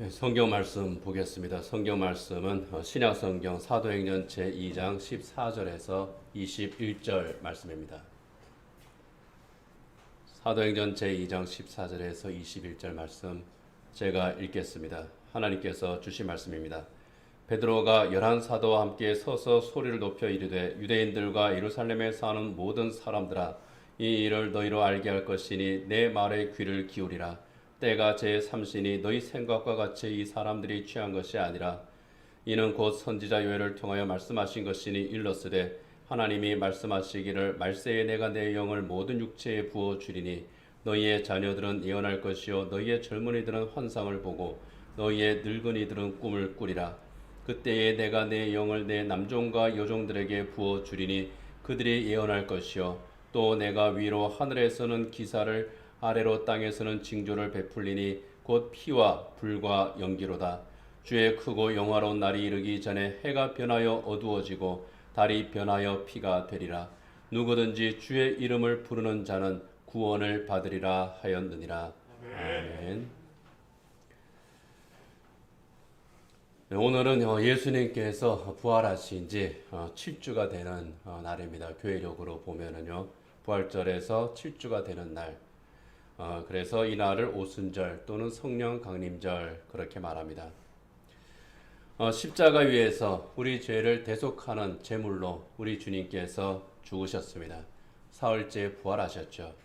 네, 성경 말씀 보겠습니다. 성경 말씀은 신약 성경 사도행전 제2장 14절에서 21절 말씀입니다. 사도행전 제2장 14절에서 21절 말씀 제가 읽겠습니다. 하나님께서 주신 말씀입니다. 베드로가 11사도와 함께 서서 소리를 높여 이르되 유대인들과 예루살렘에 사는 모든 사람들아 이 일을 너희로 알게 할 것이니 내 말에 귀를 기울이라. 때가 제3시니 너희 생각과 같이 이 사람들이 취한 것이 아니라 이는 곧 선지자 요엘을 통하여 말씀하신 것이니 일렀으되 하나님이 말씀하시기를 말세에 내가 내 영을 모든 육체에 부어 주리니 너희의 자녀들은 예언할 것이요 너희의 젊은이들은 환상을 보고 너희의 늙은이들은 꿈을 꾸리라. 그때에 내가 내 영을 내 남종과 여종들에게 부어 주리니 그들이 예언할 것이요 또 내가 위로 하늘에서는 기사를 아래로 땅에서는 징조를 베풀리니 곧 피와 불과 연기로다. 주의 크고 영화로운 날이 이르기 전에 해가 변하여 어두워지고 달이 변하여 피가 되리라. 누구든지 주의 이름을 부르는 자는 구원을 받으리라 하였느니라. 아멘. 네, 오늘은 예수님께서 부활하신 지 7주가 되는 날입니다. 교회력으로 보면은요, 부활절에서 7주가 되는 날. 그래서 이 날을 오순절 또는 성령 강림절 그렇게 말합니다. 십자가 위에서 우리 죄를 대속하는 제물로 우리 주님께서 죽으셨습니다. 사흘째 부활하셨죠.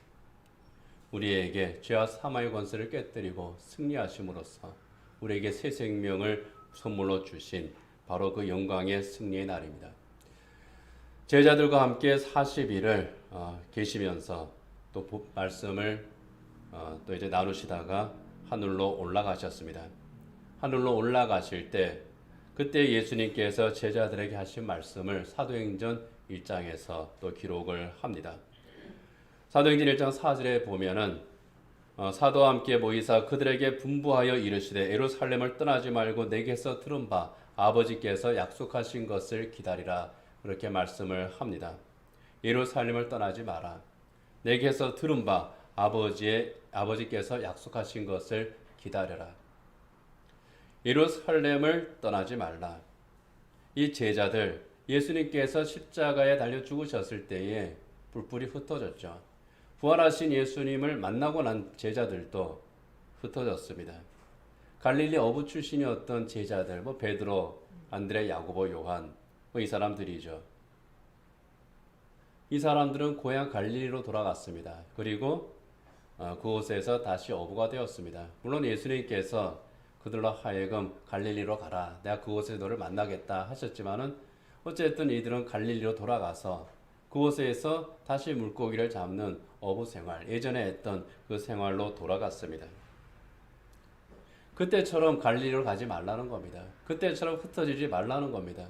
우리에게 죄와 사망의 권세를 깨뜨리고 승리하심으로써 우리에게 새 생명을 선물로 주신 바로 그 영광의 승리의 날입니다. 제자들과 함께 40일을 계시면서 또 말씀을 또 이제 나누시다가 하늘로 올라가셨습니다. 하늘로 올라가실 때 그때 예수님께서 제자들에게 하신 말씀을 사도행전 1장에서 또 기록을 합니다. 사도행전 1장 4절에 보면은 사도와 함께 모이사 그들에게 분부하여 이르시되 예루살렘을 떠나지 말고 내게서 들은 바 아버지께서 약속하신 것을 기다리라 그렇게 말씀을 합니다. 예루살렘을 떠나지 마라. 내게서 들은 바 아버지께서 약속하신 것을 기다려라. 예루살렘을 떠나지 말라. 이 제자들 예수님께서 십자가에 달려 죽으셨을 때에 뿔뿔이 흩어졌죠. 부활하신 예수님을 만나고 난 제자들도 흩어졌습니다. 갈릴리 어부 출신이었던 제자들, 베드로, 안드레, 야고보, 요한, 이 사람들이죠. 이 사람들은 고향 갈릴리로 돌아갔습니다. 그리고 그곳에서 다시 어부가 되었습니다. 물론 예수님께서 그들로 하여금 갈릴리로 가라. 내가 그곳에 너를 만나겠다 하셨지만은 어쨌든 이들은 갈릴리로 돌아가서 그곳에서 다시 물고기를 잡는 어부 생활, 예전에 했던 그 생활로 돌아갔습니다. 그때처럼 갈릴리로 가지 말라는 겁니다. 그때처럼 흩어지지 말라는 겁니다.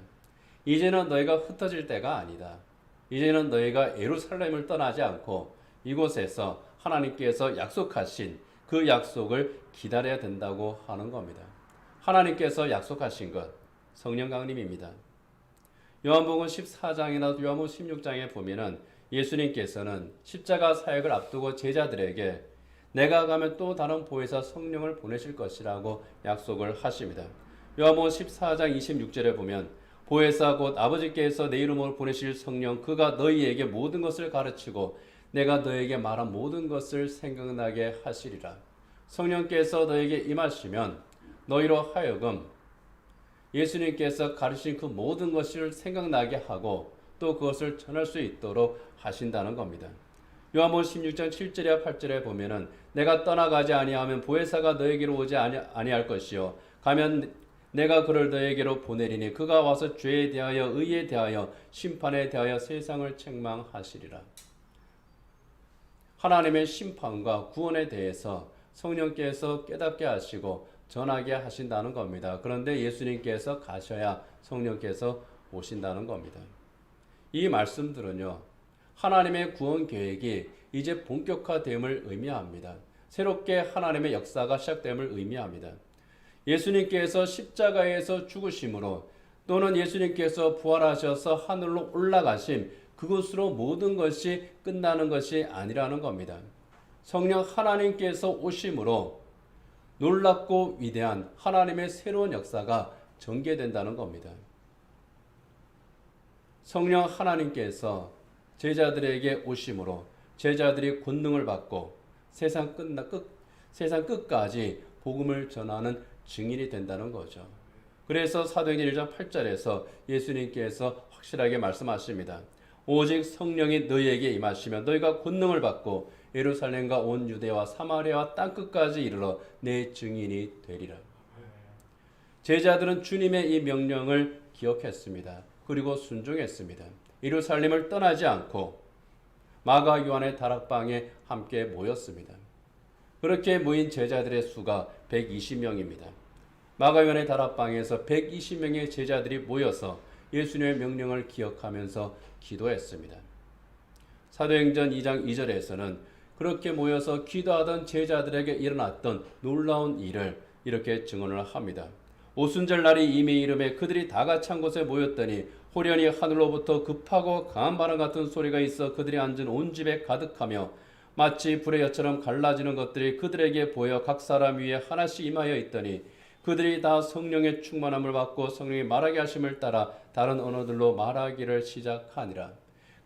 이제는 너희가 흩어질 때가 아니다. 이제는 너희가 예루살렘을 떠나지 않고 이곳에서 하나님께서 약속하신 그 약속을 기다려야 된다고 하는 겁니다. 하나님께서 약속하신 것, 성령 강림입니다. 요한복음 14장이나 요한복음 16장에 보면은 예수님께서는 십자가 사역을 앞두고 제자들에게 내가 가면 또 다른 보혜사 성령을 보내실 것이라고 약속을 하십니다. 요한복음 14장 26절에 보면 보혜사 곧 아버지께서 내 이름으로 보내실 성령 그가 너희에게 모든 것을 가르치고 내가 너에게 말한 모든 것을 생각나게 하시리라. 성령께서 너에게 임하시면 너희로 하여금 예수님께서 가르친 그 모든 것을 생각나게 하고 또 그것을 전할 수 있도록 하신다는 겁니다. 요한복음 16장 7절에 8절에 보면은 내가 떠나가지 아니하면 보혜사가 너에게로 오지 아니할 것이요 가면 내가 그를 너에게로 보내리니 그가 와서 죄에 대하여 의에 대하여 심판에 대하여 세상을 책망하시리라. 하나님의 심판과 구원에 대해서 성령께서 깨닫게 하시고 전하게 하신다는 겁니다. 그런데 예수님께서 가셔야 성령께서 오신다는 겁니다. 이 말씀들은요, 하나님의 구원 계획이 이제 본격화됨을 의미합니다. 새롭게 하나님의 역사가 시작됨을 의미합니다. 예수님께서 십자가에서 죽으심으로 또는 예수님께서 부활하셔서 하늘로 올라가심, 그것으로 모든 것이 끝나는 것이 아니라는 겁니다. 성령 하나님께서 오심으로 놀랍고 위대한 하나님의 새로운 역사가 전개된다는 겁니다. 성령 하나님께서 제자들에게 오심으로 제자들이 권능을 받고 세상 끝까지 복음을 전하는 증인이 된다는 거죠. 그래서 사도행전 1장 8절에서 예수님께서 확실하게 말씀하십니다. 오직 성령이 너희에게 임하시면 너희가 권능을 받고 예루살렘과 온 유대와 사마리아와 땅끝까지 이르러 내 증인이 되리라. 제자들은 주님의 이 명령을 기억했습니다. 그리고 순종했습니다. 예루살렘을 떠나지 않고 마가 요한의 다락방에 함께 모였습니다. 그렇게 모인 제자들의 수가 120명입니다. 마가 요한의 다락방에서 120명의 제자들이 모여서 예수님의 명령을 기억하면서 기도했습니다. 사도행전 2장 2절에서는 그렇게 모여서 기도하던 제자들에게 일어났던 놀라운 일을 이렇게 증언을 합니다. 오순절 날이 이미 이름에 그들이 다 같이 한 곳에 모였더니 호련히 하늘로부터 급하고 강한 바람 같은 소리가 있어 그들이 앉은 온 집에 가득하며 마치 불의 엿처럼 갈라지는 것들이 그들에게 보여 각 사람 위에 하나씩 임하여 있더니 그들이 다 성령의 충만함을 받고 성령이 말하게 하심을 따라 다른 언어들로 말하기를 시작하니라.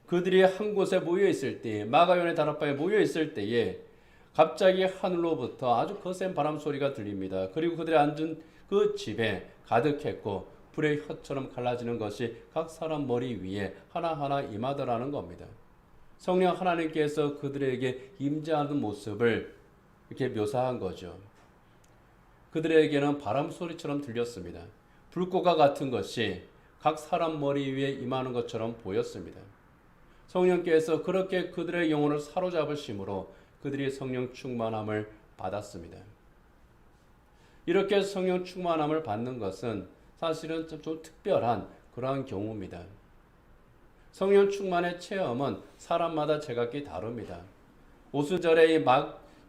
그들이 한 곳에 모여 있을 때에 마가요한의 다락방에 모여 있을 때에 갑자기 하늘로부터 아주 거센 바람 소리가 들립니다. 그리고 그들이 앉은 그 집에 가득했고 불의 혀처럼 갈라지는 것이 각 사람 머리 위에 하나하나 임하더라는 겁니다. 성령 하나님께서 그들에게 임재하는 모습을 이렇게 묘사한 거죠. 그들에게는 바람 소리처럼 들렸습니다. 불꽃과 같은 것이 각 사람 머리 위에 임하는 것처럼 보였습니다. 성령께서 그렇게 그들의 영혼을 사로잡으심으로 그들이 성령 충만함을 받았습니다. 이렇게 성령 충만함을 받는 것은 사실은 좀 특별한 그러한 경우입니다. 성령 충만의 체험은 사람마다 제각기 다릅니다. 오순절에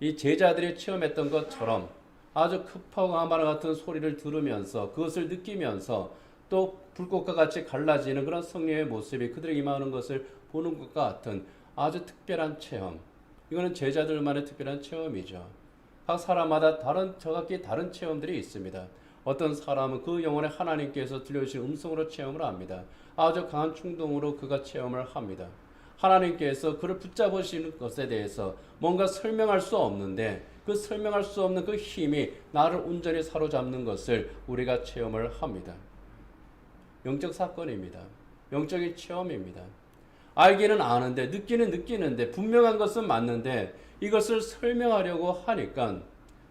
이 제자들이 체험했던 것처럼 아주 급하고 강한 바람 같은 소리를 들으면서 그것을 느끼면서 또 불꽃과 같이 갈라지는 그런 성령의 모습이 그들에게 임하는 것을 보는 것과 같은 아주 특별한 체험. 이거는 제자들만의 특별한 체험이죠. 각 사람마다 저각기 다른 체험들이 있습니다. 어떤 사람은 그 영혼에 하나님께서 들려주신 음성으로 체험을 합니다. 아주 강한 충동으로 그가 체험을 합니다. 하나님께서 그를 붙잡으시는 것에 대해서 뭔가 설명할 수 없는데 그 설명할 수 없는 그 힘이 나를 온전히 사로잡는 것을 우리가 체험을 합니다. 영적 사건입니다. 영적인 체험입니다. 알기는 아는데 느끼는데 분명한 것은 맞는데 이것을 설명하려고 하니까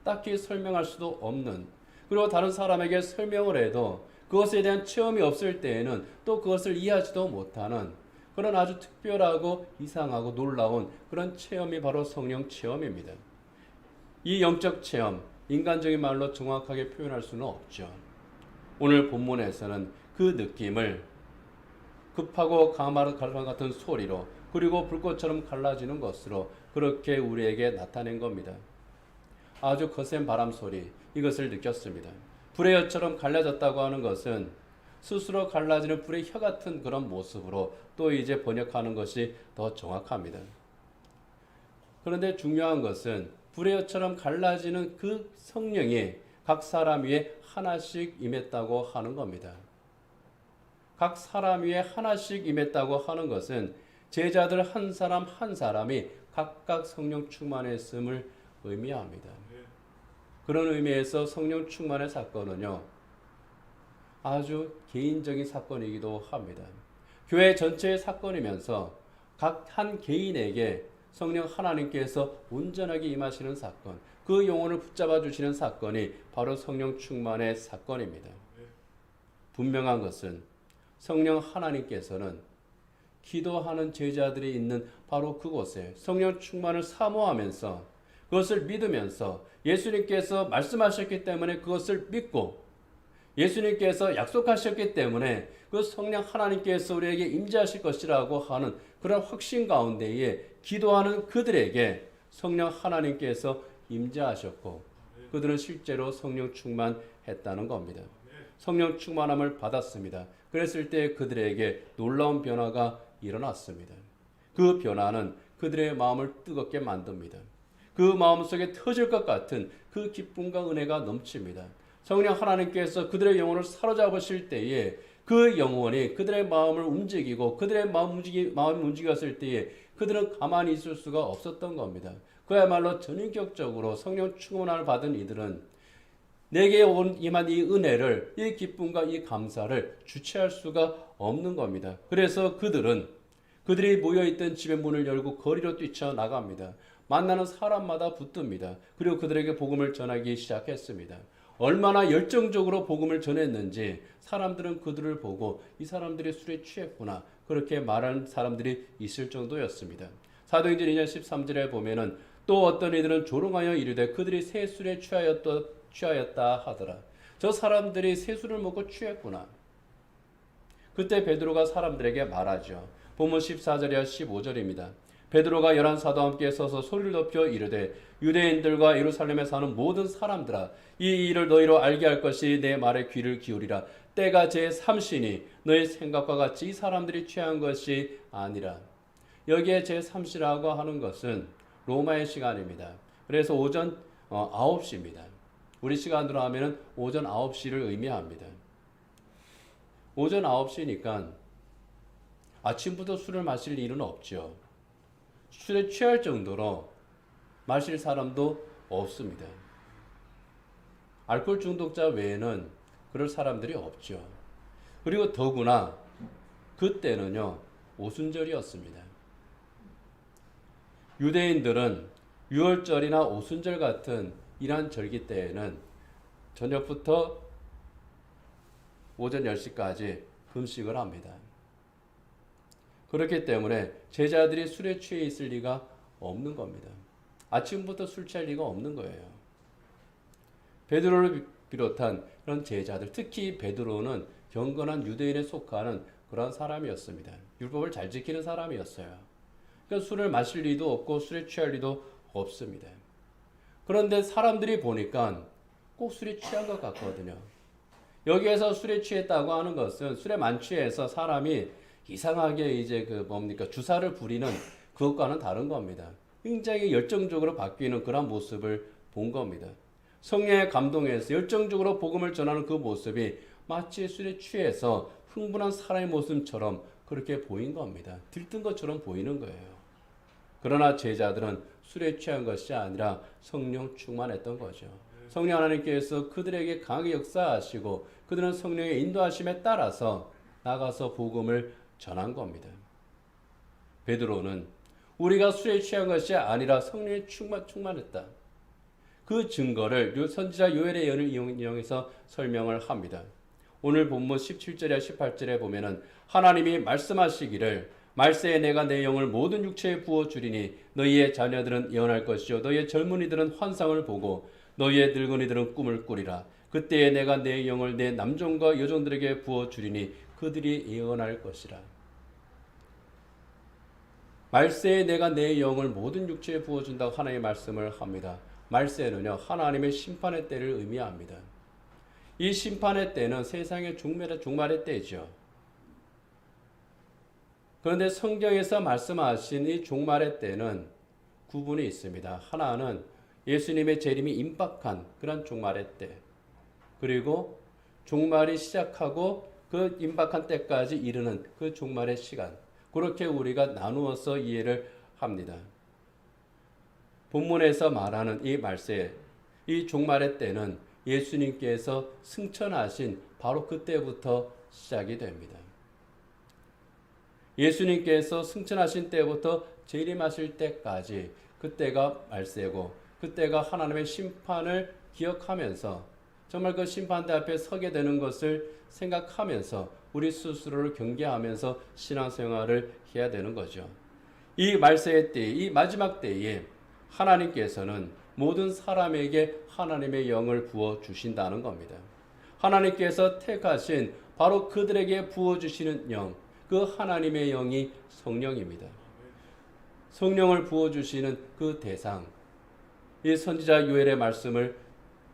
딱히 설명할 수도 없는, 그리고 다른 사람에게 설명을 해도 그것에 대한 체험이 없을 때에는 또 그것을 이해하지도 못하는 그런 아주 특별하고 이상하고 놀라운 그런 체험이 바로 성령 체험입니다. 이 영적 체험, 인간적인 말로 정확하게 표현할 수는 없죠. 오늘 본문에서는 그 느낌을 급하고 강한 바람 같은 소리로 그리고 불꽃처럼 갈라지는 것으로 그렇게 우리에게 나타낸 겁니다. 아주 거센 바람 소리, 이것을 느꼈습니다. 불의 혀처럼 갈라졌다고 하는 것은 스스로 갈라지는 불의 혀 같은 그런 모습으로 또 이제 번역하는 것이 더 정확합니다. 그런데 중요한 것은 불의 혀처럼 갈라지는 그 성령이 각 사람 위에 하나씩 임했다고 하는 겁니다. 각 사람 위에 하나씩 임했다고 하는 것은 제자들 한 사람 한 사람이 각각 성령 충만했음을 의미합니다. 그런 의미에서 성령 충만의 사건은요, 아주 개인적인 사건이기도 합니다. 교회 전체의 사건이면서 각 한 개인에게 성령 하나님께서 온전하게 임하시는 사건, 그 영혼을 붙잡아 주시는 사건이 바로 성령 충만의 사건입니다. 분명한 것은 성령 하나님께서는 기도하는 제자들이 있는 바로 그곳에 성령 충만을 사모하면서 그것을 믿으면서 예수님께서 말씀하셨기 때문에 그것을 믿고 예수님께서 약속하셨기 때문에 그 성령 하나님께서 우리에게 임재하실 것이라고 하는 그런 확신 가운데에 기도하는 그들에게 성령 하나님께서 임재하셨고 그들은 실제로 성령 충만했다는 겁니다. 성령 충만함을 받았습니다. 그랬을 때 그들에게 놀라운 변화가 일어났습니다. 그 변화는 그들의 마음을 뜨겁게 만듭니다. 그 마음속에 터질 것 같은 그 기쁨과 은혜가 넘칩니다. 성령 하나님께서 그들의 영혼을 사로잡으실 때에 그 영혼이 그들의 마음을 움직이고 그들의 마음이 움직였을 때에 그들은 가만히 있을 수가 없었던 겁니다. 그야말로 전인격적으로 성령 충만을 받은 이들은 내게 임한 이 은혜를, 이 기쁨과 이 감사를 주체할 수가 없는 겁니다. 그래서 그들이 모여있던 집의 문을 열고 거리로 뛰쳐나갑니다. 만나는 사람마다 붙듭니다. 그리고 그들에게 복음을 전하기 시작했습니다. 얼마나 열정적으로 복음을 전했는지 사람들은 그들을 보고 이 사람들이 술에 취했구나 그렇게 말하는 사람들이 있을 정도였습니다. 사도행전 2장 13절에 보면은 또 어떤 이들은 조롱하여 이르되 그들이 새 술에 취하였다 하더라. 저 사람들이 새 술을 먹고 취했구나. 그때 베드로가 사람들에게 말하죠. 본문 14절이야 15절입니다. 베드로가 11사도와 함께 서서 소리를 높여 이르되 유대인들과 예루살렘에 사는 모든 사람들아 이 일을 너희로 알게 할 것이 내 말에 귀를 기울이라. 때가 제3시니 너희 생각과 같이 이 사람들이 취한 것이 아니라. 여기에 제3시라고 하는 것은 로마의 시간입니다. 그래서 오전 9시입니다. 우리 시간으로 하면 오전 9시를 의미합니다. 오전 9시니까 아침부터 술을 마실 일은 없죠. 술에 취할 정도로 마실 사람도 없습니다. 알코올 중독자 외에는 그럴 사람들이 없죠. 그리고 더구나 그때는요 오순절이었습니다. 유대인들은 유월절이나 오순절 같은 이러한 절기 때에는 저녁부터 오전 10시까지 금식을 합니다. 그렇기 때문에 제자들이 술에 취해 있을 리가 없는 겁니다. 아침부터 술 취할 리가 없는 거예요. 베드로를 비롯한 그런 제자들, 특히 베드로는 경건한 유대인에 속하는 그런 사람이었습니다. 율법을 잘 지키는 사람이었어요. 그러니까 술을 마실 리도 없고 술에 취할 리도 없습니다. 그런데 사람들이 보니까 꼭 술에 취한 것 같거든요. 여기에서 술에 취했다고 하는 것은 술에 만취해서 사람이 이상하게 이제 주사를 부리는 그것과는 다른 겁니다. 굉장히 열정적으로 바뀌는 그런 모습을 본 겁니다. 성령의 감동에서 열정적으로 복음을 전하는 그 모습이 마치 술에 취해서 흥분한 사람의 모습처럼 그렇게 보인 겁니다. 들뜬 것처럼 보이는 거예요. 그러나 제자들은 술에 취한 것이 아니라 성령 충만했던 거죠. 성령 하나님께서 그들에게 강하게 역사하시고 그들은 성령의 인도하심에 따라서 나가서 복음을 전한 겁니다. 베드로는 우리가 술에 취한 것이 아니라 성령에 충만했다. 그 증거를 선지자 요엘의 예언을 이용해서 설명을 합니다. 오늘 본문 17절에 18절에 보면은 하나님이 말씀하시기를 말세에 내가 내 영을 모든 육체에 부어주리니 너희의 자녀들은 예언할 것이요 너희의 젊은이들은 환상을 보고 너희의 늙은이들은 꿈을 꾸리라. 그때에 내가 내 영을 내 남종과 여종들에게 부어주리니 그들이 예언할 것이라. 말세에 내가 내 영을 모든 육체에 부어준다고 하나님의 말씀을 합니다. 말세는요 하나님의 심판의 때를 의미합니다. 이 심판의 때는 세상의 종말의 때죠. 그런데 성경에서 말씀하신 이 종말의 때는 구분이 있습니다. 하나는 예수님의 재림이 임박한 그런 종말의 때, 그리고 종말이 시작하고 그 임박한 때까지 이르는 그 종말의 시간, 그렇게 우리가 나누어서 이해를 합니다. 본문에서 말하는 이 말세, 이 종말의 때는 예수님께서 승천하신 바로 그때부터 시작이 됩니다. 예수님께서 승천하신 때부터 재림하실 때까지 그때가 말세고 그때가 하나님의 심판을 기억하면서 정말 그 심판대 앞에 서게 되는 것을 생각하면서 우리 스스로를 경계하면서 신앙생활을 해야 되는 거죠. 이 말세의 때, 이 마지막 때에 하나님께서는 모든 사람에게 하나님의 영을 부어주신다는 겁니다. 하나님께서 택하신 바로 그들에게 부어주시는 영, 그 하나님의 영이 성령입니다. 성령을 부어주시는 그 대상, 이 선지자 요엘의 말씀을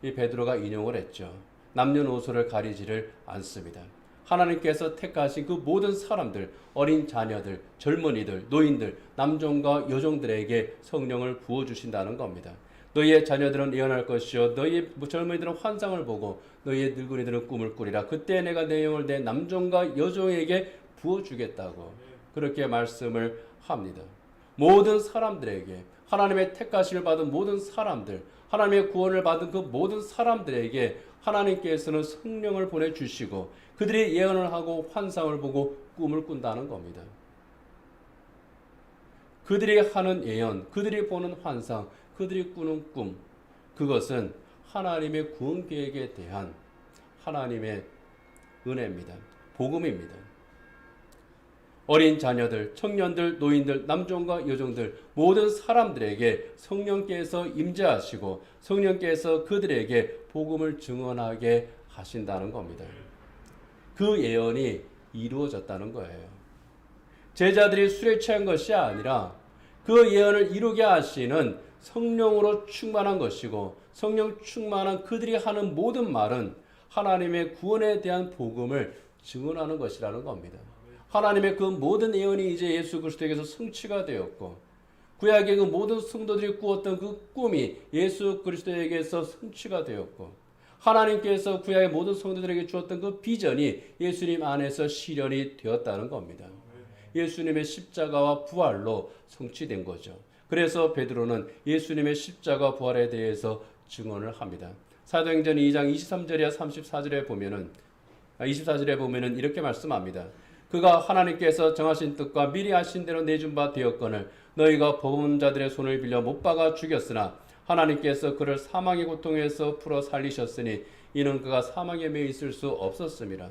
이 베드로가 인용을 했죠. 남녀노소를 가리지를 않습니다. 하나님께서 택하신 그 모든 사람들, 어린 자녀들, 젊은이들, 노인들, 남종과 여종들에게 성령을 부어주신다는 겁니다. 너희의 자녀들은 예언할 것이요 너희의 젊은이들은 환상을 보고 너희의 늙은이들은 꿈을 꾸리라. 그때 내가 내 영을 내 남종과 여종에게 부어주겠다고 그렇게 말씀을 합니다. 모든 사람들에게, 하나님의 택하심을 받은 모든 사람들, 하나님의 구원을 받은 그 모든 사람들에게 하나님께서는 성령을 보내주시고 그들이 예언을 하고 환상을 보고 꿈을 꾼다는 겁니다. 그들이 하는 예언, 그들이 보는 환상, 그들이 꾸는 꿈, 그것은 하나님의 구원 계획에 대한 하나님의 은혜입니다. 복음입니다. 어린 자녀들, 청년들, 노인들, 남종과 여종들 모든 사람들에게 성령께서 임재하시고 성령께서 그들에게 복음을 증언하게 하신다는 겁니다. 그 예언이 이루어졌다는 거예요. 제자들이 술에 취한 것이 아니라 그 예언을 이루게 하시는 성령으로 충만한 것이고 성령 충만한 그들이 하는 모든 말은 하나님의 구원에 대한 복음을 증언하는 것이라는 겁니다. 하나님의 그 모든 예언이 이제 예수 그리스도에게서 성취가 되었고 구약의 그 모든 성도들이 꾸었던 그 꿈이 예수 그리스도에게서 성취가 되었고 하나님께서 구약의 모든 성도들에게 주었던 그 비전이 예수님 안에서 실현이 되었다는 겁니다. 예수님의 십자가와 부활로 성취된 거죠. 그래서 베드로는 예수님의 십자가 부활에 대해서 증언을 합니다. 사도행전 2장 23절이야 34절에 보면은 이렇게 말씀합니다. 그가 하나님께서 정하신 뜻과 미리 하신 대로 내준 바 되었거늘 너희가 범죄자들의 손을 빌려 못 박아 죽였으나 하나님께서 그를 사망의 고통에서 풀어 살리셨으니 이는 그가 사망에 매여 있을 수 없었습니다.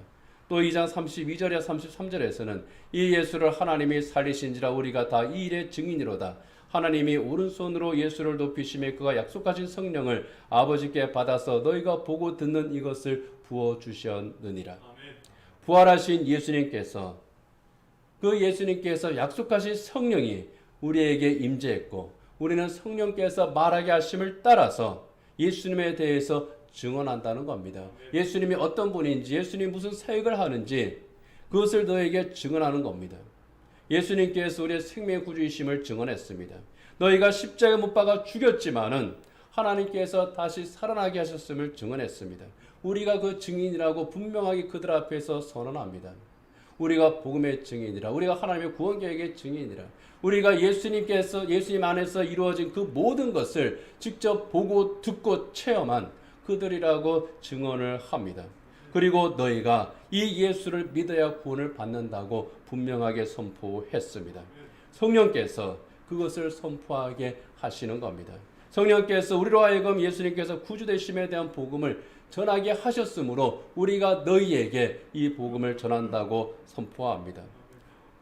또 2장 32절에 33절에서는 이 예수를 하나님이 살리신지라 우리가 다 이 일의 증인이로다. 하나님이 오른손으로 예수를 높이심에 그가 약속하신 성령을 아버지께 받아서 너희가 보고 듣는 이것을 부어주셨느니라. 부활하신 예수님께서 그 예수님께서 약속하신 성령이 우리에게 임재했고 우리는 성령께서 말하게 하심을 따라서 예수님에 대해서 증언한다는 겁니다. 예수님이 어떤 분인지 예수님이 무슨 사역을 하는지 그것을 너에게 증언하는 겁니다. 예수님께서 우리의 생명의 구주이심을 증언했습니다. 너희가 십자가에 못 박아 죽였지만은 하나님께서 다시 살아나게 하셨음을 증언했습니다. 우리가 그 증인이라고 분명하게 그들 앞에서 선언합니다. 우리가 복음의 증인이라, 우리가 하나님의 구원 계획의 증인이라, 우리가 예수님 안에서 이루어진 그 모든 것을 직접 보고 듣고 체험한 그들이라고 증언을 합니다. 그리고 너희가 이 예수를 믿어야 구원을 받는다고 분명하게 선포했습니다. 성령께서 그것을 선포하게 하시는 겁니다. 성령께서 우리로 하여금 예수님께서 구주 되심에 대한 복음을 전하게 하셨으므로 우리가 너희에게 이 복음을 전한다고 선포합니다.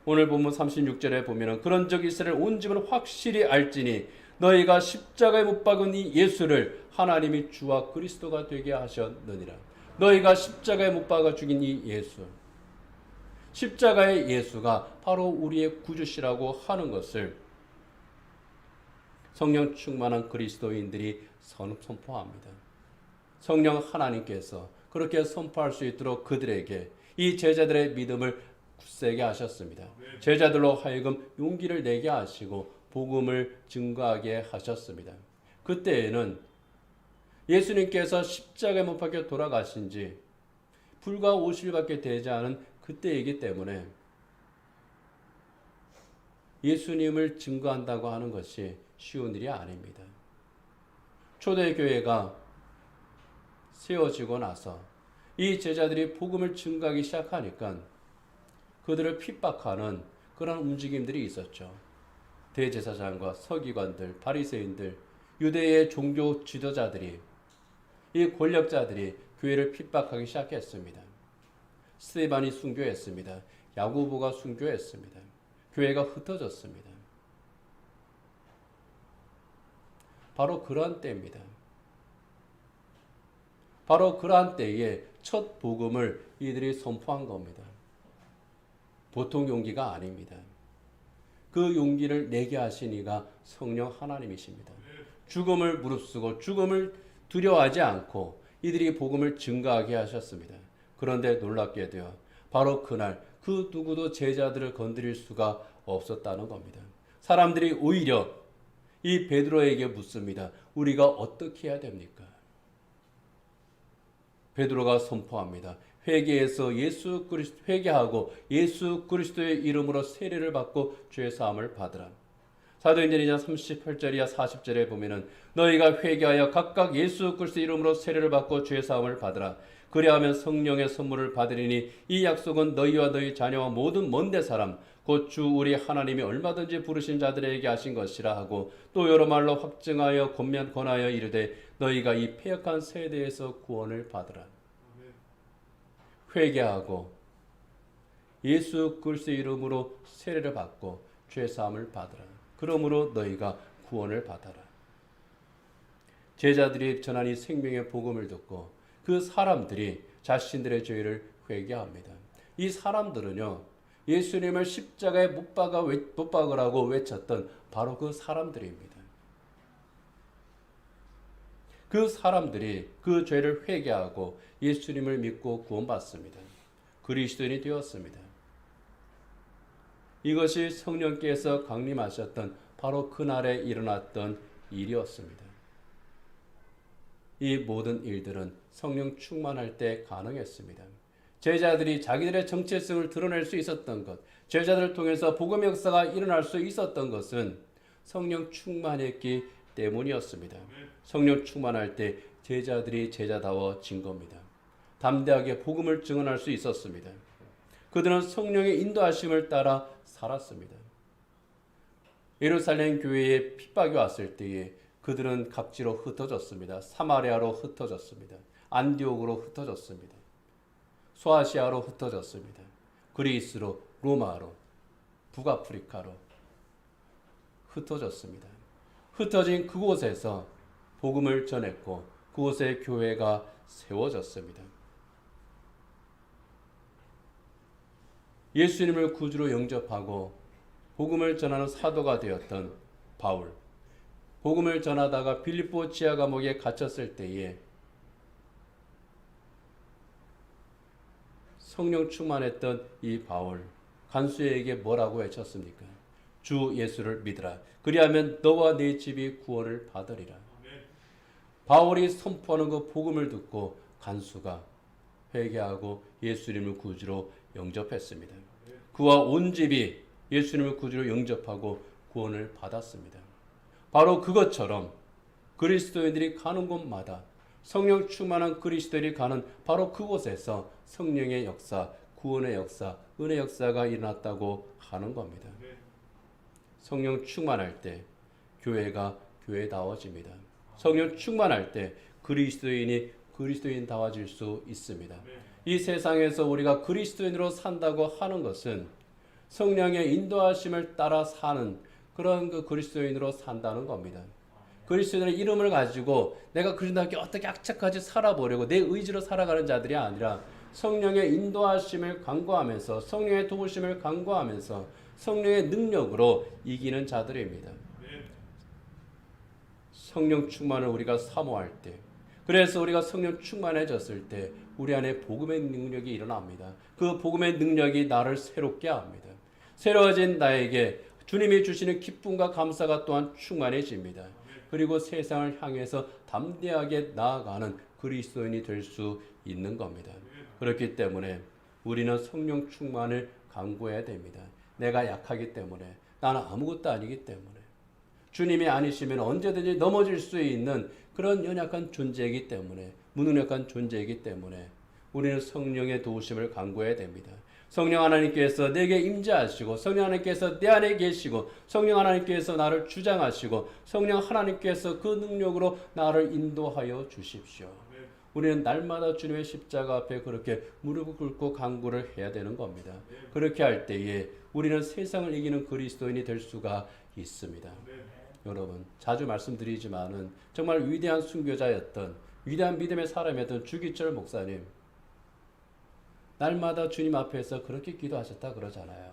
오늘 본문 36절에 보면은 그런즉 이스라엘 온 집은 확실히 알지니 너희가 십자가에 못 박은 이 예수를 하나님이 주와 그리스도가 되게 하셨느니라. 너희가 십자가에 못 박아 죽인 이 예수, 십자가의 예수가 바로 우리의 구주시라고 하는 것을 성령 충만한 그리스도인들이 선포합니다. 성령 하나님께서 그렇게 선포할 수 있도록 그들에게 이 제자들의 믿음을 굳세게 하셨습니다. 제자들로 하여금 용기를 내게 하시고 복음을 증거하게 하셨습니다. 그때에는 예수님께서 십자가에 못 박혀 돌아가신 지 불과 50일밖에 되지 않은 그때이기 때문에 예수님을 증거한다고 하는 것이 쉬운 일이 아닙니다. 초대교회가 세워지고 나서 이 제자들이 복음을 증거하기 시작하니까 그들을 핍박하는 그런 움직임들이 있었죠. 대제사장과 서기관들, 바리새인들, 유대의 종교 지도자들이, 이 권력자들이 교회를 핍박하기 시작했습니다. 스데반이 순교했습니다. 야고보가 순교했습니다. 교회가 흩어졌습니다. 바로 그러한 때입니다. 바로 그러한 때에 첫 복음을 이들이 선포한 겁니다. 보통 용기가 아닙니다. 그 용기를 내게 하신 이가 성령 하나님이십니다. 죽음을 무릅쓰고 죽음을 두려워하지 않고 이들이 복음을 증거하게 하셨습니다. 그런데 놀랍게도요, 바로 그날 그 누구도 제자들을 건드릴 수가 없었다는 겁니다. 사람들이 오히려 이 베드로에게 묻습니다. 우리가 어떻게 해야 됩니까? 베드로가 선포합니다. 회개하고 예수 그리스도의 이름으로 세례를 받고 죄 사함을 받으라. 사도행전 2장 38절이야 40절에 보면은 너희가 회개하여 각각 예수 그리스도 이름으로 세례를 받고 죄 사함을 받으라. 그리하면 성령의 선물을 받으리니 이 약속은 너희와 너희 자녀와 모든 먼데 사람 곧 주 우리 하나님이 얼마든지 부르신 자들에게 하신 것이라 하고 또 여러 말로 확증하여 권하여 이르되 너희가 이 패역한 세대에서 구원을 받으라. 회개하고 예수 그리스도의 이름으로 세례를 받고 죄 사함을 받으라. 그러므로 너희가 구원을 받아라. 제자들이 전한 이 생명의 복음을 듣고 그 사람들이 자신들의 죄를 회개합니다. 이 사람들은요, 예수님을 십자가에 못 박으라고 외쳤던 바로 그 사람들입니다. 그 사람들이 그 죄를 회개하고 예수님을 믿고 구원받습니다. 그리스도인이 되었습니다. 이것이 성령께서 강림하셨던 바로 그날에 일어났던 일이었습니다. 이 모든 일들은 성령 충만할 때 가능했습니다. 제자들이 자기들의 정체성을 드러낼 수 있었던 것, 제자들을 통해서 복음의 역사가 일어날 수 있었던 것은 성령 충만했기 때문이었습니다. 성령 충만할 때 제자들이 제자다워진 겁니다. 담대하게 복음을 증언할 수 있었습니다. 그들은 성령의 인도하심을 따라 살았습니다. 예루살렘 교회에 핍박이 왔을 때에 그들은 각지로 흩어졌습니다. 사마리아로 흩어졌습니다. 안디옥으로 흩어졌습니다. 소아시아로 흩어졌습니다. 그리스로, 로마로, 북아프리카로 흩어졌습니다. 흩어진 그곳에서 복음을 전했고 그곳에 교회가 세워졌습니다. 예수님을 구주로 영접하고 복음을 전하는 사도가 되었던 바울, 복음을 전하다가 빌립보 지하 감옥에 갇혔을 때에 성령 충만했던 이 바울, 간수에게 뭐라고 외쳤습니까? 주 예수를 믿으라. 그리하면 너와 네 집이 구원을 받으리라. 바울이 선포하는 그 복음을 듣고 간수가 회개하고 예수님을 구주로 영접했습니다. 그와 온 집이 예수님을 구주로 영접하고 구원을 받았습니다. 바로 그것처럼 그리스도인들이 가는 곳마다 성령 충만한 그리스도인이 가는 바로 그곳에서 성령의 역사, 구원의 역사, 은혜의 역사가 일어났다고 하는 겁니다. 성령 충만할 때 교회가 교회다워집니다. 성령 충만할 때 그리스도인이 그리스도인다워질 수 있습니다. 이 세상에서 우리가 그리스도인으로 산다고 하는 것은 성령의 인도하심을 따라 사는 그런 그 그리스도인으로 산다는 겁니다. 그리스도인의 이름을 가지고 내가 그리스도인답게 어떻게 악착같이 살아보려고 내 의지로 살아가는 자들이 아니라 성령의 인도하심을 간구하면서 성령의 도우심을 간구하면서 성령의 능력으로 이기는 자들입니다. 성령 충만을 우리가 사모할 때, 그래서 우리가 성령 충만해졌을 때 우리 안에 복음의 능력이 일어납니다. 그 복음의 능력이 나를 새롭게 합니다. 새로워진 나에게 주님이 주시는 기쁨과 감사가 또한 충만해집니다. 그리고 세상을 향해서 담대하게 나아가는 그리스도인이 될 수 있는 겁니다. 그렇기 때문에 우리는 성령 충만을 간구해야 됩니다. 내가 약하기 때문에, 나는 아무것도 아니기 때문에, 주님이 아니시면 언제든지 넘어질 수 있는 그런 연약한 존재이기 때문에, 무능력한 존재이기 때문에 우리는 성령의 도우심을 간구해야 됩니다. 성령 하나님께서 내게 임재하시고 성령 하나님께서 내 안에 계시고 성령 하나님께서 나를 주장하시고 성령 하나님께서 그 능력으로 나를 인도하여 주십시오. 우리는 날마다 주님의 십자가 앞에 그렇게 무릎을 꿇고 간구를 해야 되는 겁니다. 그렇게 할 때에 우리는 세상을 이기는 그리스도인이 될 수가 있습니다. 여러분, 자주 말씀드리지만은 정말 위대한 순교자였던 위대한 믿음의 사람이었던 주기철 목사님, 날마다 주님 앞에서 그렇게 기도하셨다 그러잖아요.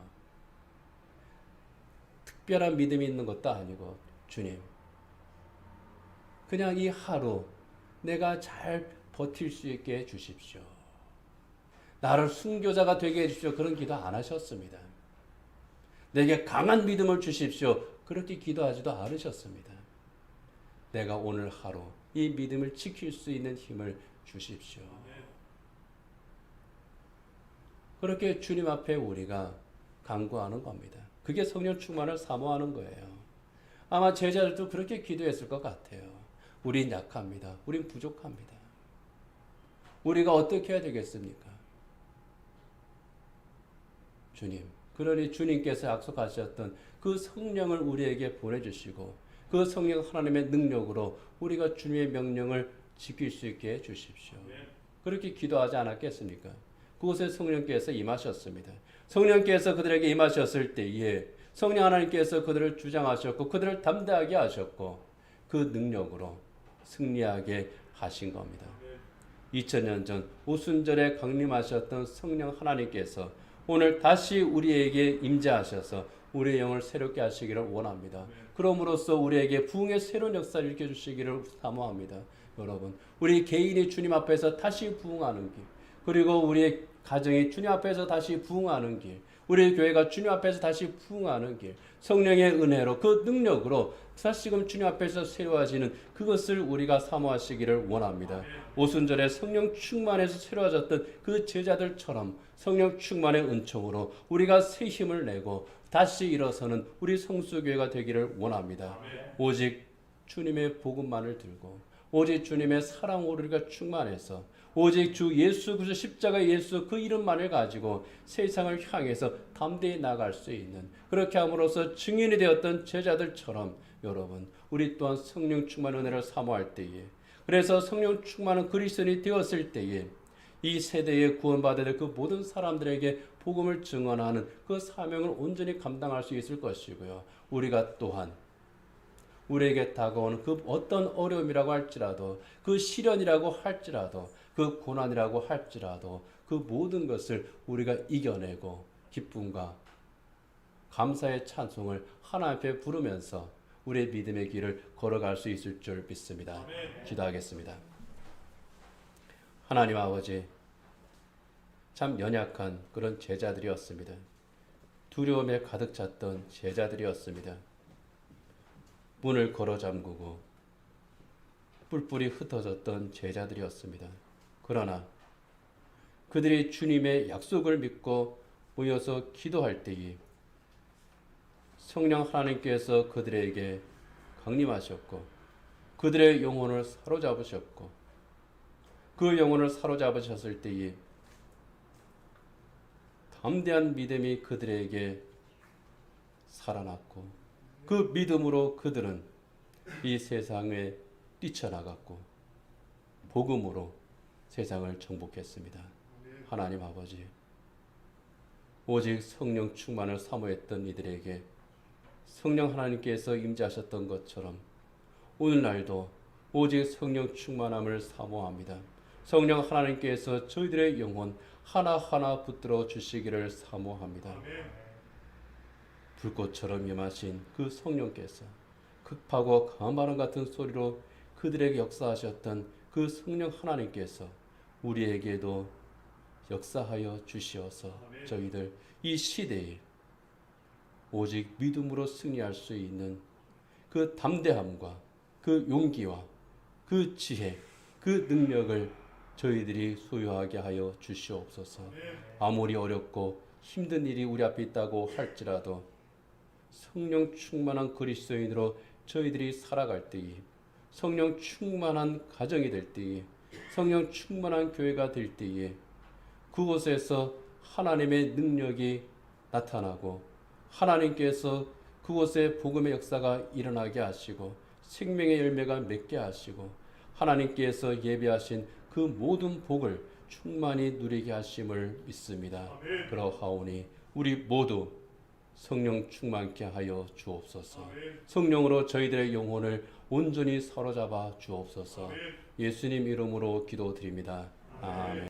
특별한 믿음이 있는 것도 아니고, 주님, 그냥 이 하루 내가 잘 버틸 수 있게 해주십시오. 나를 순교자가 되게 해주십시오. 그런 기도 안 하셨습니다. 내게 강한 믿음을 주십시오. 그렇게 기도하지도 않으셨습니다. 내가 오늘 하루 이 믿음을 지킬 수 있는 힘을 주십시오. 그렇게 주님 앞에 우리가 간구하는 겁니다. 그게 성령 충만을 사모하는 거예요. 아마 제자들도 그렇게 기도했을 것 같아요. 우린 약합니다. 우린 부족합니다. 우리가 어떻게 해야 되겠습니까? 주님, 그러니 주님께서 약속하셨던 그 성령을 우리에게 보내주시고 그 성령 하나님의 능력으로 우리가 주님의 명령을 지킬 수 있게 해주십시오. 그렇게 기도하지 않았겠습니까? 그곳에 성령께서 임하셨습니다. 성령께서 그들에게 임하셨을 때에 성령 하나님께서 그들을 주장하셨고 그들을 담대하게 하셨고 그 능력으로 승리하게 하신 겁니다. 2000년 전 오순절에 강림하셨던 성령 하나님께서 오늘 다시 우리에게 임재하셔서 우리의 영을 새롭게 하시기를 원합니다. 그럼으로써 우리에게 부흥의 새로운 역사를 일으켜주시기를 사모합니다. 여러분, 우리 개인이 주님 앞에서 다시 부흥하는 길, 그리고 우리의 가정이 주님 앞에서 다시 부흥하는 길, 우리 교회가 주님 앞에서 다시 부흥하는 길, 성령의 은혜로 그 능력으로 다시금 주님 앞에서 새로워지는 그것을 우리가 사모하시기를 원합니다. 오순절에 성령 충만해서 새로워졌던 그 제자들처럼 성령 충만의 은총으로 우리가 새 힘을 내고 다시 일어서는 우리 성수교회가 되기를 원합니다. 오직 주님의 복음만을 들고 오직 주님의 사랑으로 우리가 충만해서 오직 주 예수 그리스도 십자가 예수 그 이름만을 가지고 세상을 향해서 담대히 나갈 수 있는, 그렇게 함으로써 증인이 되었던 제자들처럼 여러분 우리 또한 성령 충만 은혜를 사모할 때에, 그래서 성령 충만한 그리스도인이 되었을 때에 이 세대에 구원받아야 될 그 모든 사람들에게 복음을 증언하는 그 사명을 온전히 감당할 수 있을 것이고요. 우리가 또한 우리에게 다가오는 그 어떤 어려움이라고 할지라도, 그 시련이라고 할지라도, 그 고난이라고 할지라도 그 모든 것을 우리가 이겨내고 기쁨과 감사의 찬송을 하나님 앞에 부르면서 우리의 믿음의 길을 걸어갈 수 있을 줄 믿습니다. 기도하겠습니다. 하나님 아버지, 참 연약한 그런 제자들이었습니다. 두려움에 가득 찼던 제자들이었습니다. 문을 걸어 잠그고 뿔뿔이 흩어졌던 제자들이었습니다. 그러나 그들이 주님의 약속을 믿고 모여서 기도할 때에 성령 하나님께서 그들에게 강림하셨고 그들의 영혼을 사로잡으셨고 그 영혼을 사로잡으셨을 때에 담대한 믿음이 그들에게 살아났고 그 믿음으로 그들은 이 세상에 뛰쳐나갔고 복음으로 세상을 정복했습니다. 하나님 아버지, 오직 성령 충만을 사모했던 이들에게 성령 하나님께서 임재하셨던 것처럼 오늘날도 오직 성령 충만함을 사모합니다. 성령 하나님께서 저희들의 영혼 하나하나 붙들어 주시기를 사모합니다. 불꽃처럼 임하신 그 성령께서 급하고 강한 바람 같은 소리로 그들에게 역사하셨던 그 성령 하나님께서 우리에게도 역사하여 주시어서 저희들 이 시대에 오직 믿음으로 승리할 수 있는 그 담대함과 그 용기와 그 지혜, 그 능력을 저희들이 소유하게 하여 주시옵소서. 아무리 어렵고 힘든 일이 우리 앞에 있다고 할지라도 성령 충만한 그리스도인으로 저희들이 살아갈 때에, 성령 충만한 가정이 될 때에, 성령 충만한 교회가 될 때에 그곳에서 하나님의 능력이 나타나고 하나님께서 그곳에 복음의 역사가 일어나게 하시고 생명의 열매가 맺게 하시고 하나님께서 예비하신 그 모든 복을 충만히 누리게 하심을 믿습니다. 그러하오니 우리 모두 성령 충만케 하여 주옵소서. 성령으로 저희들의 영혼을 온전히 사로잡아 주옵소서. 예수님 이름으로 기도드립니다. 아멘.